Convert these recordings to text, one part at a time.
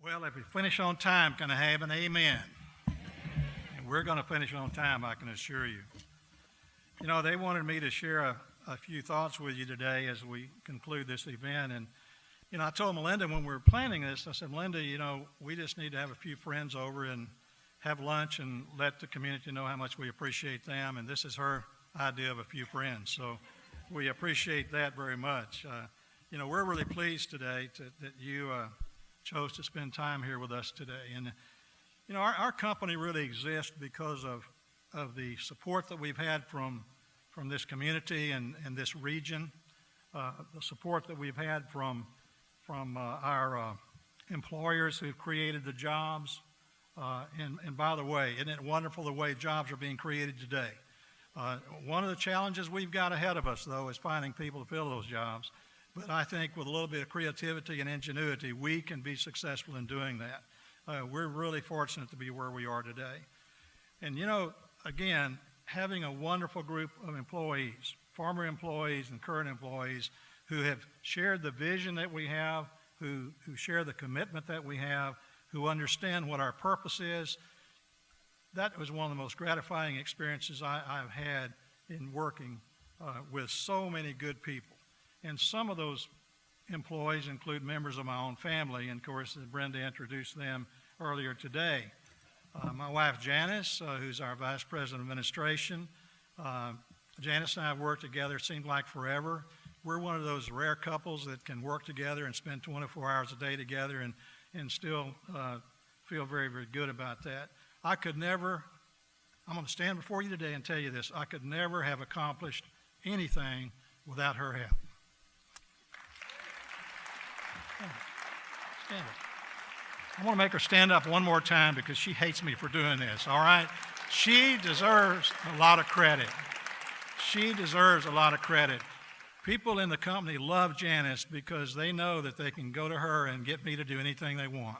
Well, if we finish on time, can I have an amen? And we're going to finish on time, I can assure you. You know, they wanted me to share a few thoughts with you today as we conclude this event. And, you know, I told Melinda when we were planning this, I said, Melinda, you know, we just need to have a few friends over and have lunch and let the community know how much we appreciate them. And this is her idea of a few friends. So we appreciate that very much. You know, we're really pleased today that you chose to spend time here with us today. And, you know, our company really exists because of the support that we've had from this community and this region, the support that we've had from our employers who've created the jobs. And by the way, isn't it wonderful the way jobs are being created today? One of the challenges we've got ahead of us, though, is finding people to fill those jobs. But I think with a little bit of creativity and ingenuity, we can be successful in doing that. We're really fortunate to be where we are today. And, you know, again, having a wonderful group of employees, former employees and current employees, who have shared the vision that we have, who share the commitment that we have, who understand what our purpose is, that was one of the most gratifying experiences I've had in working with so many good people. And some of those employees include members of my own family, and of course, Brenda introduced them earlier today. My wife, Janice, who's our Vice President of Administration. Janice and I have worked together, it seemed like forever. We're one of those rare couples that can work together and spend 24 hours a day together and still feel very, very good about that. I'm going to stand before you today and tell you this, I could never have accomplished anything without her help. Stand up. I want to make her stand up one more time because she hates me for doing this, all right? She deserves a lot of credit. She deserves a lot of credit. People in the company love Janice because they know that they can go to her and get me to do anything they want.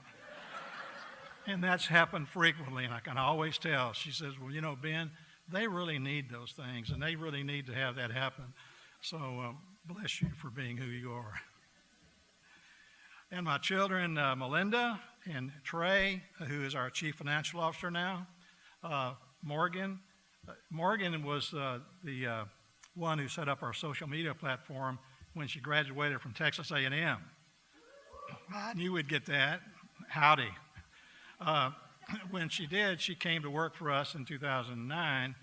And that's happened frequently, and I can always tell. She says, well, you know, Ben, they really need those things, and they really need to have that happen. So bless you for being who you are. And my children, Melinda and Trey, who is our Chief Financial Officer now, Morgan. Morgan was the one who set up our social media platform when she graduated from Texas A&M. I knew we'd get that. Howdy. When she did, she came to work for us in 2009,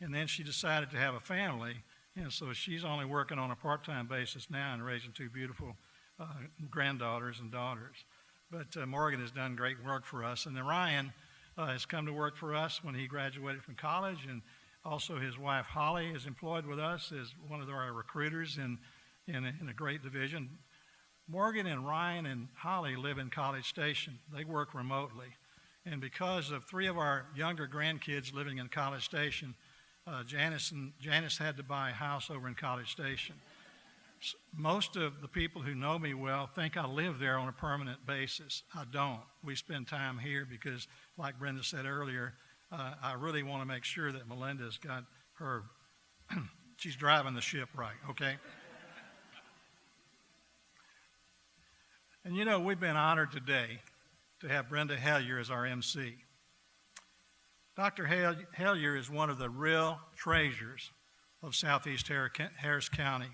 and then she decided to have a family, and so she's only working on a part-time basis now and raising two beautiful granddaughters and daughters. But Morgan has done great work for us. And then Ryan has come to work for us when he graduated from college, and also his wife Holly is employed with us as one of our recruiters in a great division. Morgan and Ryan and Holly live in College Station. They work remotely. And because of three of our younger grandkids living in College Station, Janice had to buy a house over in College Station. Most of the people who know me well think I live there on a permanent basis. I don't. We spend time here because, like Brenda said earlier, I really want to make sure that Melinda's got her, she's driving the ship right, okay? And you know, we've been honored today to have Brenda Hellier as our MC. Dr. Hellier is one of the real treasures of Southeast Harris County.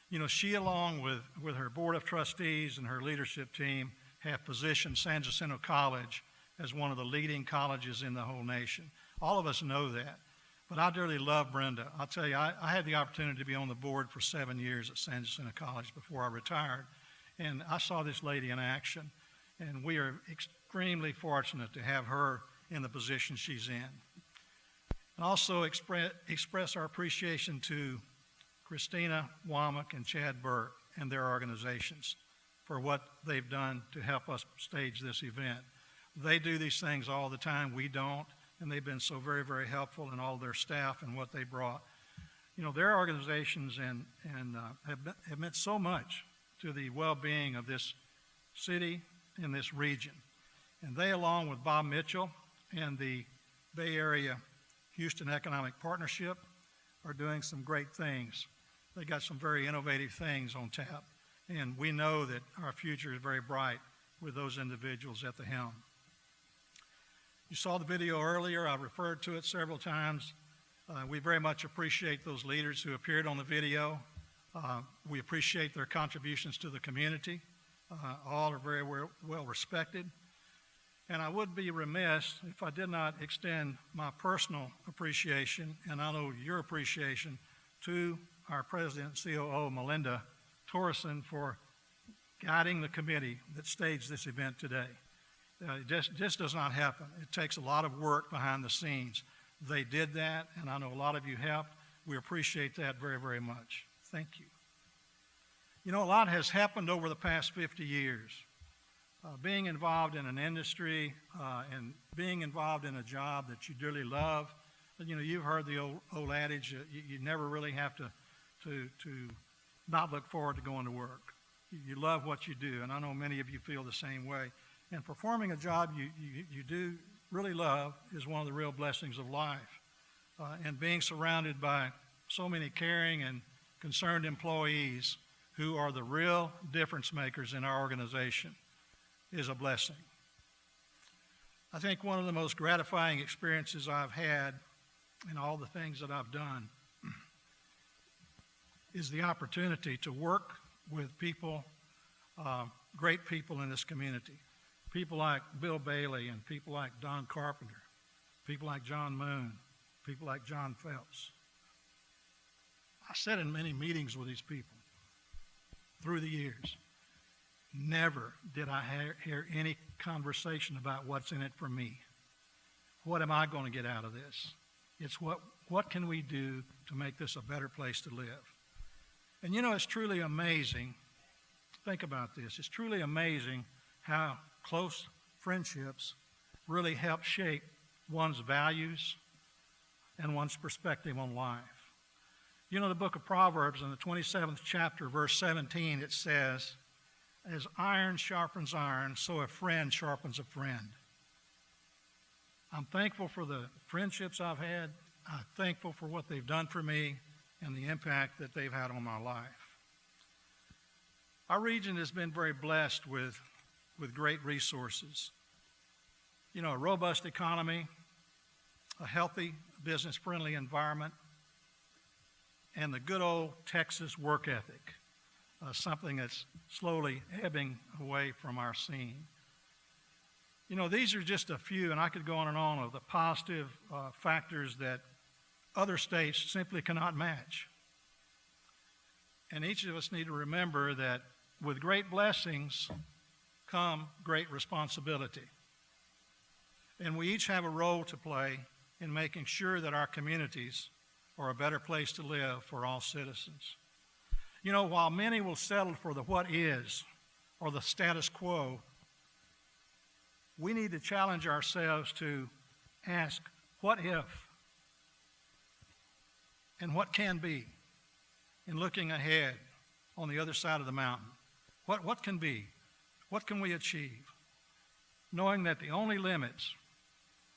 You know, she, along with her board of trustees and her leadership team, have positioned San Jacinto College as one of the leading colleges in the whole nation. All of us know that. But I dearly love Brenda. I'll tell you, I had the opportunity to be on the board for 7 years at San Jacinto College before I retired. And I saw this lady in action. And we are extremely fortunate to have her in the position she's in. And also express our appreciation to Christina Womack and Chad Burke and their organizations for what they've done to help us stage this event. They do these things all the time. We don't. And they've been so very, very helpful in all their staff and what they brought. You know, their organizations have meant so much to the well-being of this city and this region. And they, along with Bob Mitchell and the Bay Area Houston Economic Partnership, are doing some great things. They got some very innovative things on tap. And we know that our future is very bright with those individuals at the helm. You saw the video earlier. I referred to it several times. We very much appreciate those leaders who appeared on the video. We appreciate their contributions to the community. All are very well respected. And I would be remiss if I did not extend my personal appreciation, and I know your appreciation, to our President and COO, Melinda Torreson, for guiding the committee that staged this event today. It just does not happen. It takes a lot of work behind the scenes. They did that, and I know a lot of you helped. We appreciate that very, very much. Thank you. You know, a lot has happened over the past 50 years. Being involved in an industry and being involved in a job that you dearly love, you know, you've heard the old adage, you never really have to not look forward to going to work. You love what you do, and I know many of you feel the same way. And performing a job you do really love is one of the real blessings of life. And being surrounded by so many caring and concerned employees who are the real difference makers in our organization is a blessing. I think one of the most gratifying experiences I've had in all the things that I've done is the opportunity to work with people, great people in this community. People like Bill Bailey and people like Don Carpenter, people like John Moon, people like John Phelps. I sat in many meetings with these people through the years. Never did I hear any conversation about what's in it for me. What am I going to get out of this? It's what can we do to make this a better place to live? And you know, it's truly amazing. Think about this. It's truly amazing how close friendships really help shape one's values and one's perspective on life. You know, the book of Proverbs in the 27th chapter, verse 17, it says, "As iron sharpens iron, so a friend sharpens a friend." I'm thankful for the friendships I've had. I'm thankful for what they've done for me and the impact that they've had on my life. Our region has been very blessed with great resources. You know, a robust economy, a healthy, business-friendly environment, and the good old Texas work ethic, something that's slowly ebbing away from our scene. You know, these are just a few, and I could go on and on, of the positive factors that other states simply cannot match. And each of us need to remember that with great blessings come great responsibility. And we each have a role to play in making sure that our communities are a better place to live for all citizens. You know, while many will settle for the what is or the status quo, we need to challenge ourselves to ask, what if? And what can be in looking ahead on the other side of the mountain? What can be? What can we achieve? Knowing that the only limits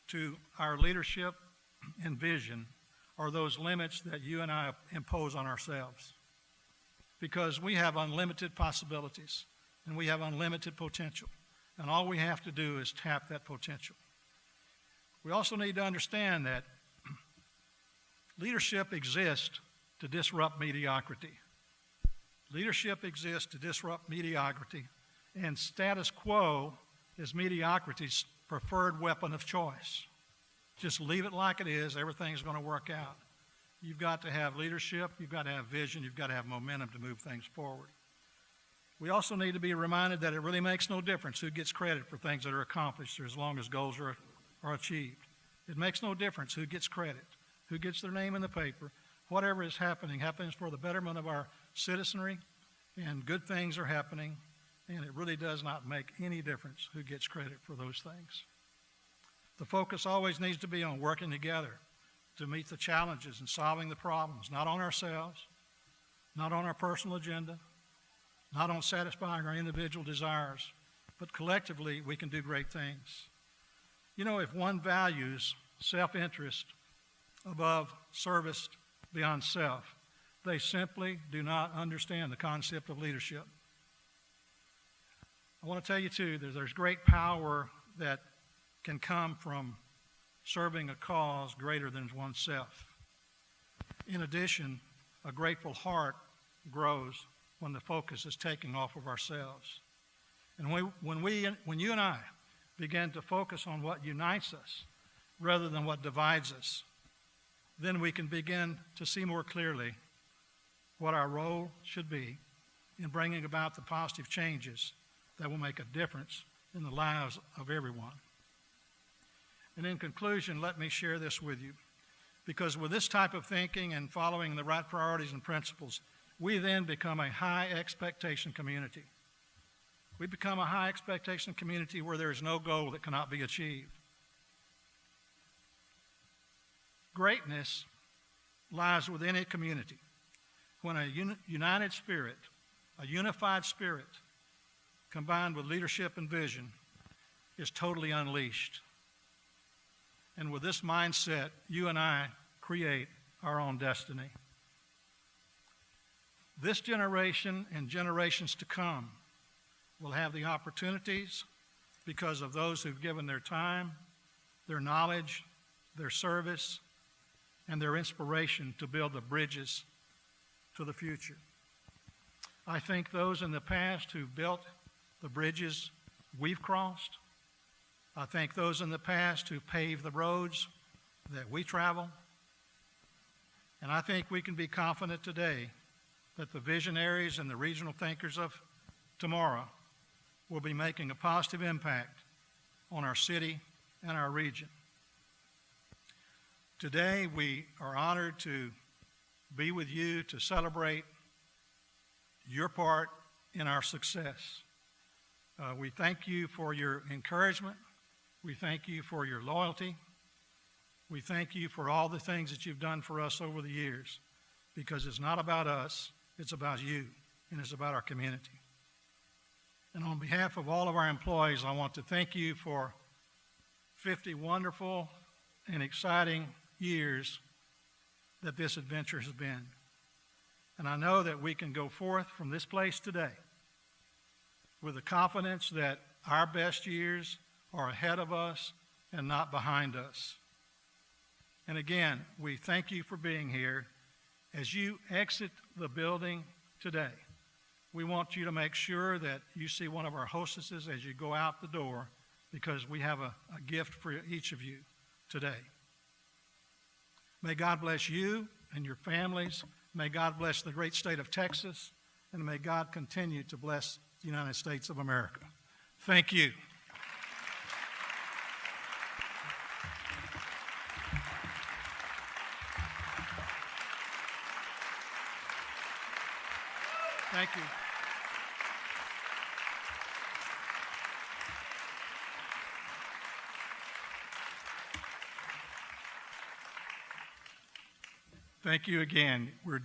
to our leadership and vision are those limits that you and I impose on ourselves. Because we have unlimited possibilities and we have unlimited potential. And all we have to do is tap that potential. We also need to understand that leadership exists to disrupt mediocrity. Leadership exists to disrupt mediocrity, and status quo is mediocrity's preferred weapon of choice. Just leave it like it is, everything's going to work out. You've got to have leadership, you've got to have vision, you've got to have momentum to move things forward. We also need to be reminded that it really makes no difference who gets credit for things that are accomplished as long as goals are achieved. It makes no difference who gets credit, who gets their name in the paper. Whatever is happening happens for the betterment of our citizenry, and good things are happening, and it really does not make any difference who gets credit for those things. The focus always needs to be on working together to meet the challenges and solving the problems, not on ourselves, not on our personal agenda, not on satisfying our individual desires, but collectively we can do great things. You know, if one values self-interest above service beyond self, they simply do not understand the concept of leadership. I want to tell you, too, there's great power that can come from serving a cause greater than oneself. In addition, a grateful heart grows when the focus is taken off of ourselves. And when you and I begin to focus on what unites us rather than what divides us, then we can begin to see more clearly what our role should be in bringing about the positive changes that will make a difference in the lives of everyone. And in conclusion, let me share this with you. Because with this type of thinking and following the right priorities and principles, we then become a high expectation community. We become a high expectation community where there is no goal that cannot be achieved. Greatness lies within a community when a united spirit, a unified spirit, combined with leadership and vision, is totally unleashed. And with this mindset, you and I create our own destiny. This generation and generations to come will have the opportunities because of those who've given their time, their knowledge, their service, and their inspiration to build the bridges to the future. I think those in the past who built the bridges we've crossed, I thank those in the past who paved the roads that we travel. And I think we can be confident today that the visionaries and the regional thinkers of tomorrow will be making a positive impact on our city and our region. Today, we are honored to be with you to celebrate your part in our success. We thank you for your encouragement. We thank you for your loyalty. We thank you for all the things that you've done for us over the years, because it's not about us, it's about you, and it's about our community. And on behalf of all of our employees, I want to thank you for 50 wonderful and exciting years that this adventure has been. And I know that we can go forth from this place today with the confidence that our best years are ahead of us and not behind us. And again, we thank you for being here. As you exit the building today, we want you to make sure that you see one of our hostesses as you go out the door, because we have a gift for each of you today. May God bless you and your families. May God bless the great state of Texas, and may God continue to bless the United States of America. Thank you. Thank you. Thank you again. We're